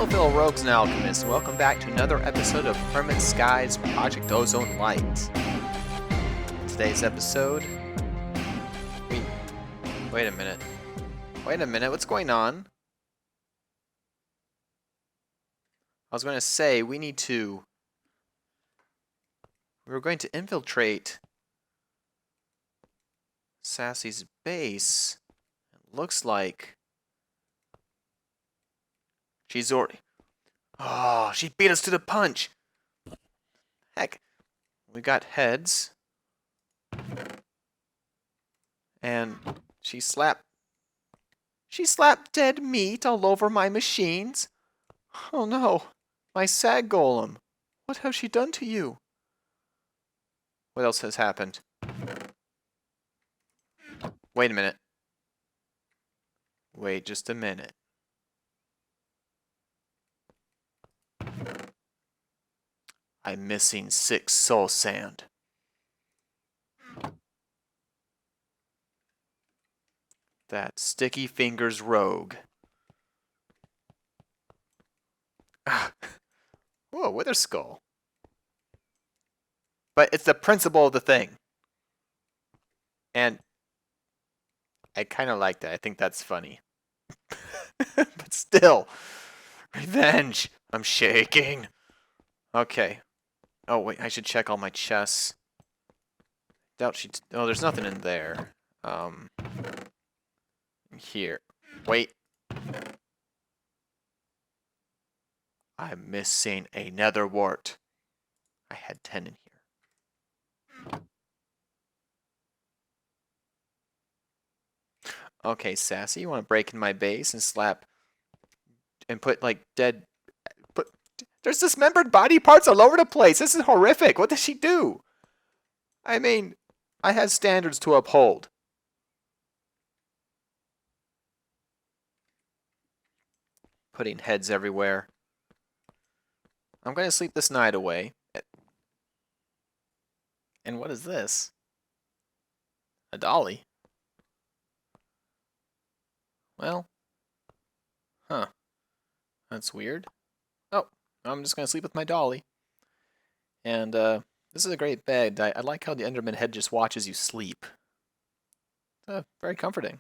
Hello, fellow rogues and alchemists. Welcome back to another episode of Hermit Sky's Project Ozone Lite. Today's episode... Wait a minute. What's going on? I was going to say, we were going to infiltrate Sassy's base. It looks like... she's already... Oh, she beat us to the punch! Heck. We got heads. And she slapped dead meat all over my machines. Oh no, my sag golem. What has she done to you? What else has happened? Wait a minute. Wait just a minute. I'm missing 6 soul sand. That sticky fingers rogue. Whoa, wither skull. But it's the principle of the thing. And I kind of like that. I think that's funny. But still. Revenge. I'm shaking. Okay. Oh, wait. I should check all my chests. Doubt she... Oh, there's nothing in there. Here. Wait. I'm missing a nether wart. I had 10 in here. Okay, Sassy, you want to break in my base and slap... and put, like, dead... There's dismembered body parts all over the place. This is horrific. What does she do? I mean, I have standards to uphold. Putting heads everywhere. I'm going to sleep this night away. And what is this? A dolly? Well. Huh. That's weird. Oh, I'm just going to sleep with my dolly. And, this is a great bed. I like how the Enderman head just watches you sleep. Very comforting.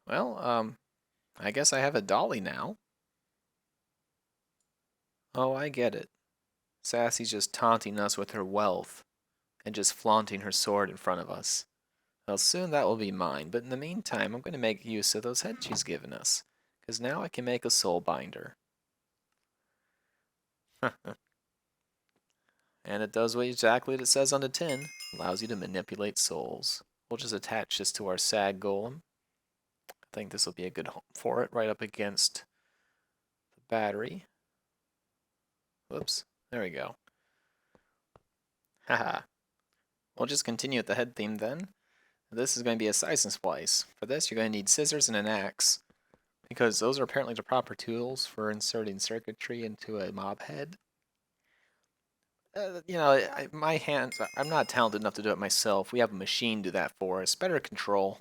Well, I guess I have a dolly now. Oh, I get it. Sassy's just taunting us with her wealth and just flaunting her sword in front of us. Well, soon that will be mine, but in the meantime, I'm going to make use of those heads she's given us, because now I can make a soul binder. And it does exactly what it says on the tin. Allows you to manipulate souls. We'll just attach this to our sag golem. I think this will be a good home for it, right up against the battery. Whoops. There we go. Haha. We'll just continue with the head theme then. This is going to be a slice and splice. For this, you're going to need scissors and an axe, because those are apparently the proper tools for inserting circuitry into a mob head. You know, my hands, I'm not talented enough to do it myself. We have a machine do that for us. Better control.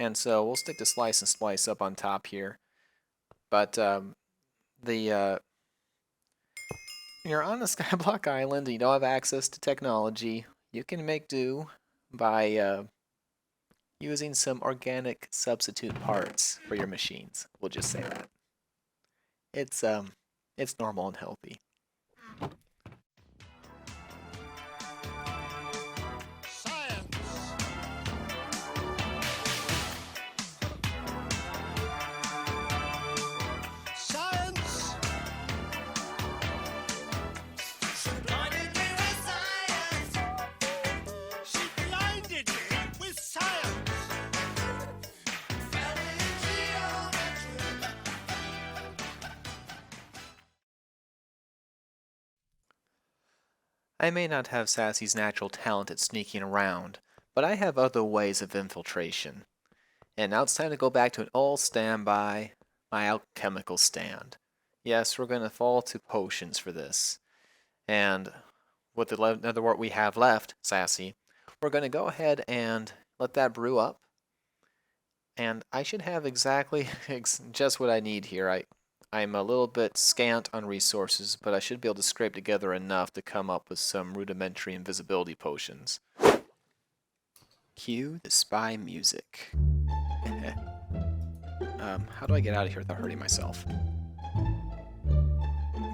And so we'll stick the slice and splice up on top here. But when you're on the Skyblock Island and you don't have access to technology, you can make do by using some organic substitute parts for your machines. We'll just say that. It's normal and healthy. I may not have Sassy's natural talent at sneaking around, but I have other ways of infiltration. And now it's time to go back to an old standby, my alchemical stand. Yes, we're going to fall to potions for this. And with the other what we have left, Sassy, we're going to go ahead and let that brew up. And I should have exactly just what I need here. I'm a little bit scant on resources, but I should be able to scrape together enough to come up with some rudimentary invisibility potions. Cue the spy music. How do I get out of here without hurting myself?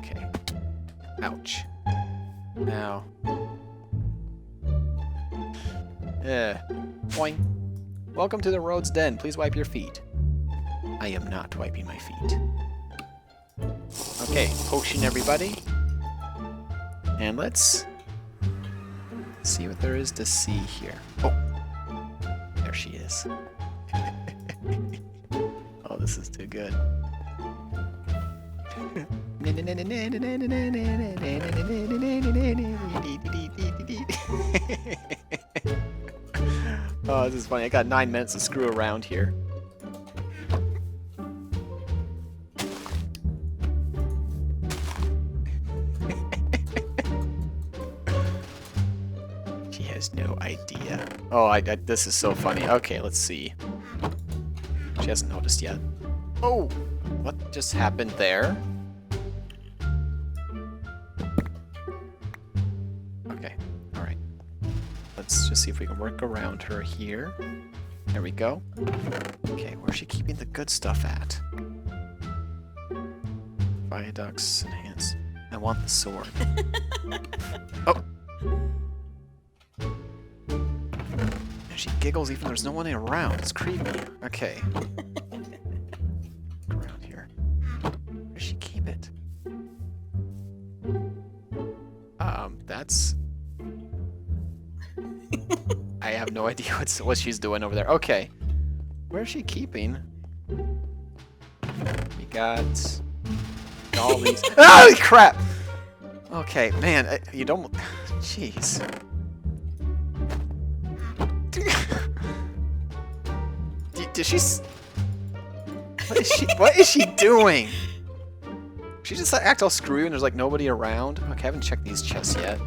Okay. Ouch. Now. Boing. Welcome to the Road's Den. Please wipe your feet. I am not wiping my feet. Okay, potion everybody. And let's see what there is to see here. Oh, there she is. Oh, this is too good. Oh, this is funny. I got 9 minutes to screw around here. She has no idea. Oh, this is so funny. Okay, let's see. She hasn't noticed yet. Oh, what just happened there? Okay, alright. Let's just see if we can work around her here. There we go. Okay, where's she keeping the good stuff at? Viaducts, enhance. I want the sword. Oh! And she giggles even though there's no one around. It's creepy. Okay. Around here. Where does she keep it? That's... I have no idea what she's doing over there. Okay. Where's she keeping? We got all these... Oh, crap! Okay, man, you don't... Jeez. Did she... What is she doing? She just act all screwy and there's like nobody around. Okay, I haven't checked these chests yet.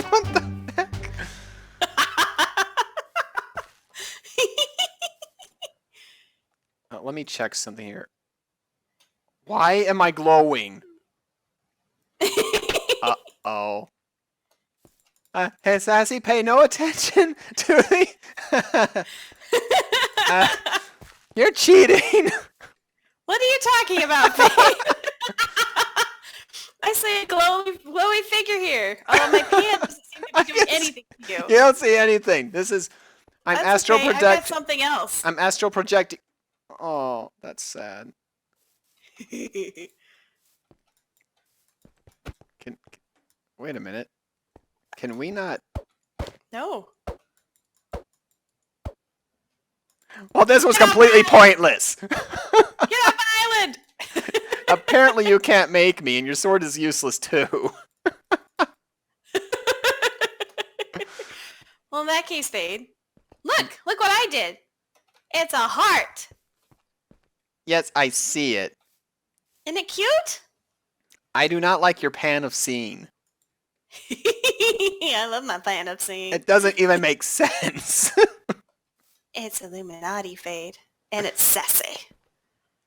What the heck? Let me check something here. Why am I glowing? Uh-oh. Hey, Sassy, pay no attention to the... You're cheating! What are you talking about, babe? I see a glowy figure here. Oh, my pan doesn't seem to be doing anything to you. You don't see anything. This is... I'm That's astral okay. projecting. I got something else. I'm astral projecting. Oh, that's sad. Wait a minute. Can we not... No. Well, this was completely pointless. Get off the island! Apparently you can't make me, and your sword is useless too. Well, in that case, Fade. Look what I did. It's a heart. Yes, I see it. Isn't it cute? I do not like your pan of seeing. I love my pan of seeing. It doesn't even make sense. It's Illuminati, Fade. And it's sassy.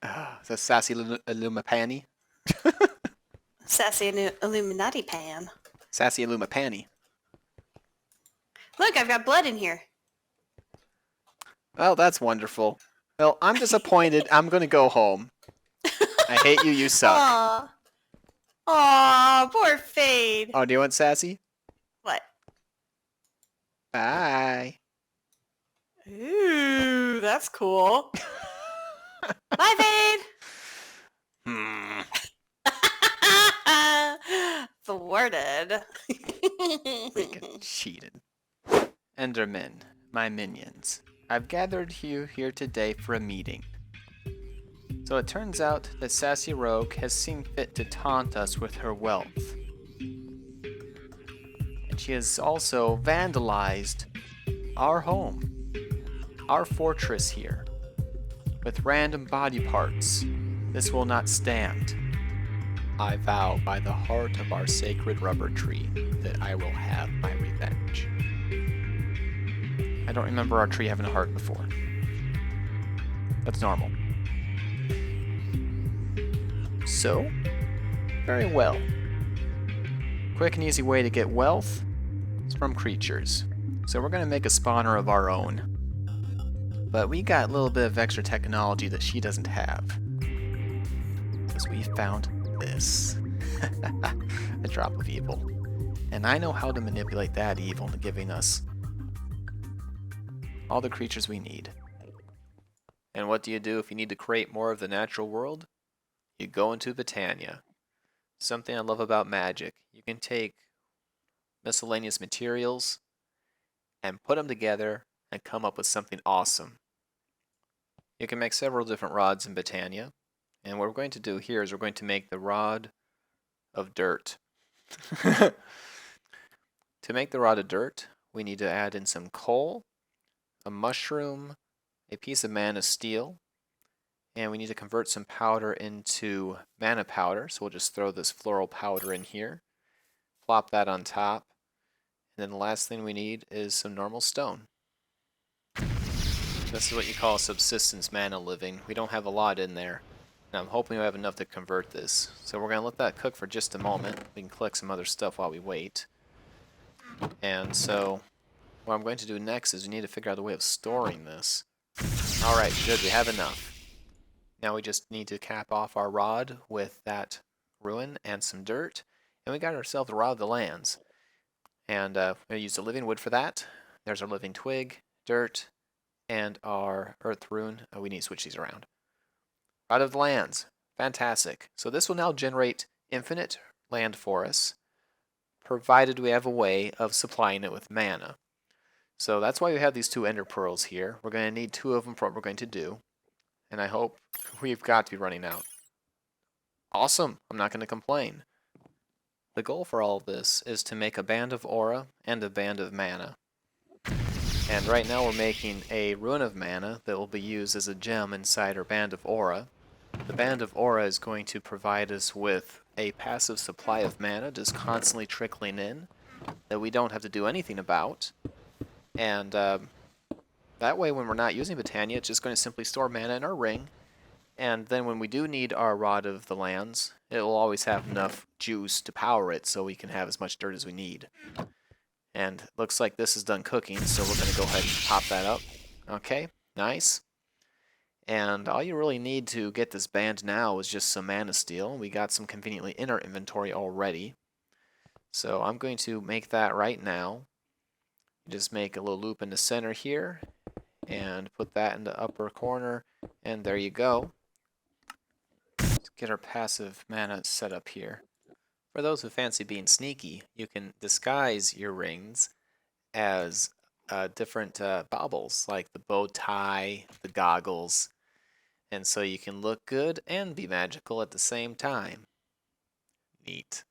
It's a sassy Illumipani. Sassy Illuminati pan. Sassy Illumipani. Look, I've got blood in here. Well, that's wonderful. Well, I'm disappointed. I'm going to go home. I hate you. You suck. Aww. Aww, poor Fade. Oh, do you want sassy? What? Bye. Ooh, that's cool. Bye, Fade. Thwarted. Freaking cheated. Endermen, my minions. I've gathered you here today for a meeting. So it turns out that Sassy Rogue has seen fit to taunt us with her wealth. And she has also vandalized our home, our fortress here, with random body parts. This will not stand. I vow by the heart of our sacred rubber tree that I will have my revenge. I don't remember our tree having a heart before. That's normal. So, very well. Quick and easy way to get wealth is from creatures. So we're going to make a spawner of our own. But we got a little bit of extra technology that she doesn't have. Because we found this. A drop of evil. And I know how to manipulate that evil into giving us all the creatures we need. And what do you do if you need to create more of the natural world? You go into Botania. Something I love about magic. You can take miscellaneous materials and put them together and come up with something awesome. You can make several different rods in Botania. And what we're going to do here is we're going to make the rod of dirt. To make the rod of dirt, we need to add in some coal, a mushroom, a piece of mana steel, and we need to convert some powder into mana powder. So we'll just throw this floral powder in here, plop that on top, and then the last thing we need is some normal stone. This is what you call subsistence mana living. We don't have a lot in there. Now I'm hoping we have enough to convert this. So we're going to let that cook for just a moment. We can collect some other stuff while we wait. And so what I'm going to do next is we need to figure out a way of storing this. Alright, good, we have enough. Now we just need to cap off our rod with that ruin and some dirt. And we got ourselves a rod of the lands. And we're going to use the living wood for that. There's our living twig, dirt, and our earth rune. Oh, we need to switch these around. Rod of the lands. Fantastic. So this will now generate infinite land for us, provided we have a way of supplying it with mana. So that's why we have these two ender pearls here. We're going to need 2 of them for what we're going to do. And I hope we've got to be running out. Awesome. I'm not going to complain. The goal for all of this is to make a band of aura and a band of mana. And right now we're making a rune of mana that will be used as a gem inside our band of aura. The band of aura is going to provide us with a passive supply of mana just constantly trickling in that we don't have to do anything about. And that way when we're not using Botania, it's just going to simply store mana in our ring. And then when we do need our Rod of the Lands, it will always have enough juice to power it so we can have as much dirt as we need. And looks like this is done cooking, so we're going to go ahead and pop that up. Okay, nice. And all you really need to get this band now is just some mana steel. We got some conveniently in our inventory already. So I'm going to make that right now. Just make a little loop in the center here and put that in the upper corner, and there you go. Let's get our passive mana set up here. For those who fancy being sneaky, you can disguise your rings as different baubles, like the bow tie, the goggles, and so you can look good and be magical at the same time. Neat.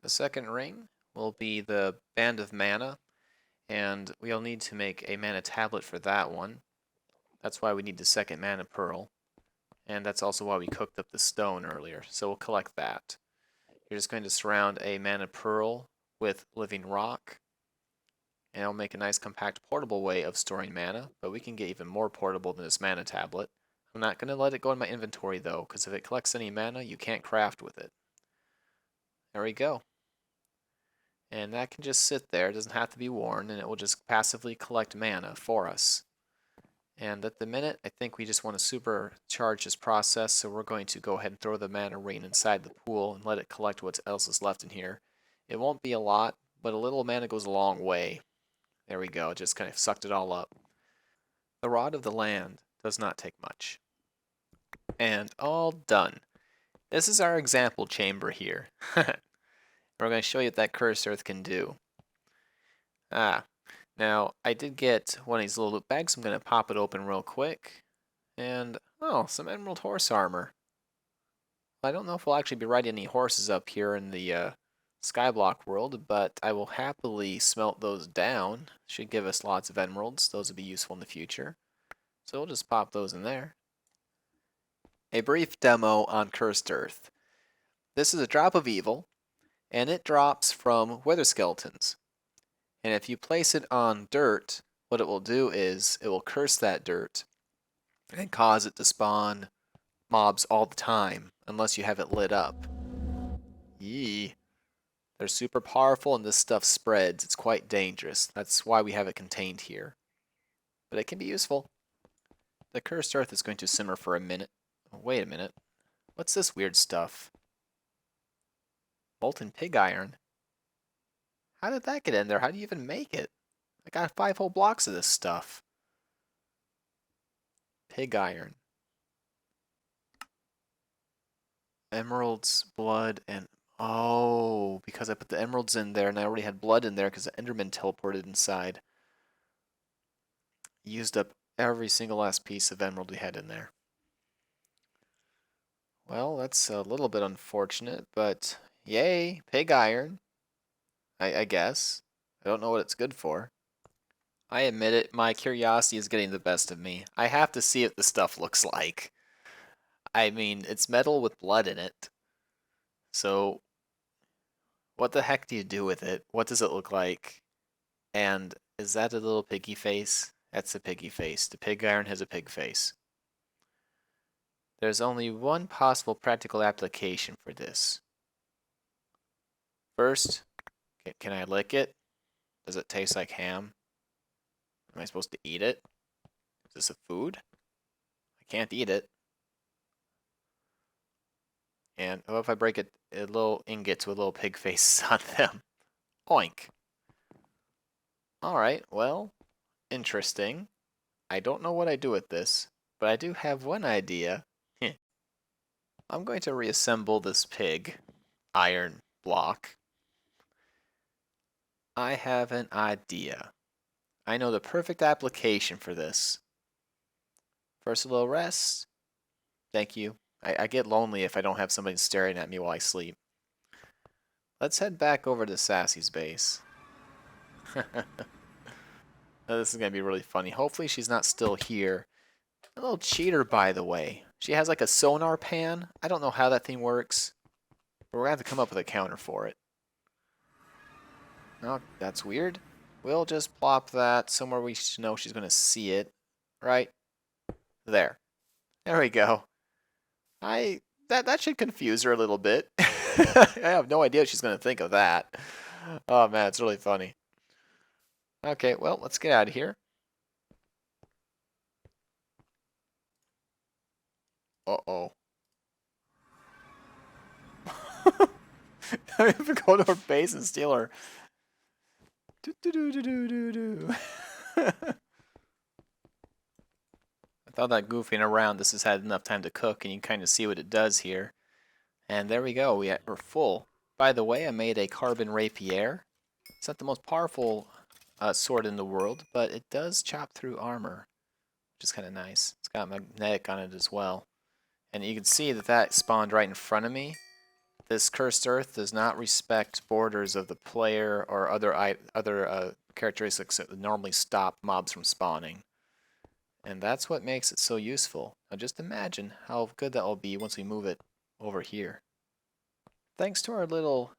The second ring will be the Band of Mana, and we'll need to make a mana tablet for that one. That's why we need the second mana pearl, and that's also why we cooked up the stone earlier, so we'll collect that. You're just going to surround a mana pearl with living rock, and it'll make a nice compact portable way of storing mana, but we can get even more portable than this mana tablet. I'm not going to let it go in my inventory though, because if it collects any mana, you can't craft with it. There we go. And that can just sit there, it doesn't have to be worn, and it will just passively collect mana for us. And at the minute, I think we just want to supercharge this process, so we're going to go ahead and throw the mana rain inside the pool and let it collect what else is left in here. It won't be a lot, but a little mana goes a long way. There we go, it just kind of sucked it all up. The Rod of the Land does not take much. And all done. This is our example chamber here. We're going to show you what that cursed earth can do. Now I did get one of these little loot bags. I'm going to pop it open real quick. And, oh, some emerald horse armor. I don't know if we'll actually be riding any horses up here in the Skyblock world, but I will happily smelt those down. Should give us lots of emeralds. Those will be useful in the future. So we'll just pop those in there. A brief demo on Cursed Earth. This is a drop of evil, and it drops from wither skeletons. And if you place it on dirt, what it will do is it will curse that dirt and cause it to spawn mobs all the time, unless you have it lit up. Yee. They're super powerful and this stuff spreads. It's quite dangerous. That's why we have it contained here. But it can be useful. The cursed earth is going to simmer for a minute. Oh, wait a minute. What's this weird stuff? Molten pig iron. How did that get in there? How do you even make it? I got 5 whole blocks of this stuff. Pig iron. Emeralds, blood, and... Oh, because I put the emeralds in there and I already had blood in there because the Enderman teleported inside. Used up every single last piece of emerald we had in there. Well, that's a little bit unfortunate, but yay, pig iron. I guess. I don't know what it's good for. I admit it, my curiosity is getting the best of me. I have to see what the stuff looks like. I mean, it's metal with blood in it. So, what the heck do you do with it? What does it look like? And is that a little piggy face? That's a piggy face. The pig iron has a pig face. There's only one possible practical application for this. First, can I lick it? Does it taste like ham? Am I supposed to eat it? Is this a food? I can't eat it. And what if I break it, a little ingots with little pig faces on them? Oink. Alright, well, interesting. I don't know what I do with this, but I do have one idea. I'm going to reassemble this pig iron block. I have an idea. I know the perfect application for this. First, a little rest. Thank you. I get lonely if I don't have somebody staring at me while I sleep. Let's head back over to Sassy's base. This is going to be really funny. Hopefully she's not still here. A little cheater, by the way. She has like a sonar pan. I don't know how that thing works. But we're going to have to come up with a counter for it. No, that's weird. We'll just plop that somewhere we know she's going to see it. Right there. There we go. That should confuse her a little bit. I have no idea what she's going to think of that. Oh man, it's really funny. Okay, well, let's get out of here. Uh-oh. I have to go to her base and steal her. Do-do-do-do-do-do-do. With all that goofing around, this has had enough time to cook, and you can kind of see what it does here. And there we go, we're full. By the way, I made a carbon rapier. It's not the most powerful sword in the world, but it does chop through armor, which is kind of nice. It's got magnetic on it as well. And you can see that that spawned right in front of me. This cursed earth does not respect borders of the player or other characteristics that would normally stop mobs from spawning. And that's what makes it so useful. Now just imagine how good that will be once we move it over here. Thanks to our little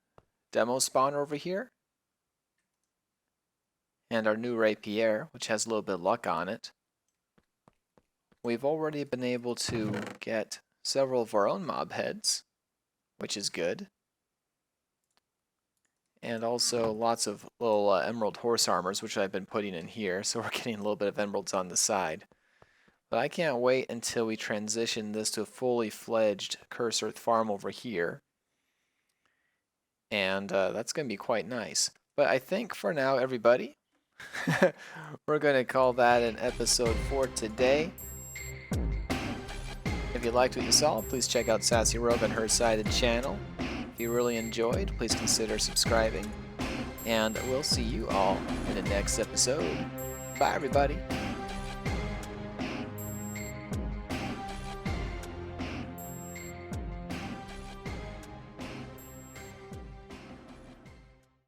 demo spawner over here, and our new rapier, which has a little bit of luck on it, we've already been able to get several of our own mob heads, which is good. And also lots of little emerald horse armors, which I've been putting in here, so we're getting a little bit of emeralds on the side. But I can't wait until we transition this to a fully fledged Curse Earth farm over here. And that's going to be quite nice. But I think for now, everybody, we're going to call that an episode for today. If you liked what you saw, please check out Sassy Rogue on her sided channel. If you really enjoyed, please consider subscribing. And we'll see you all in the next episode. Bye, everybody.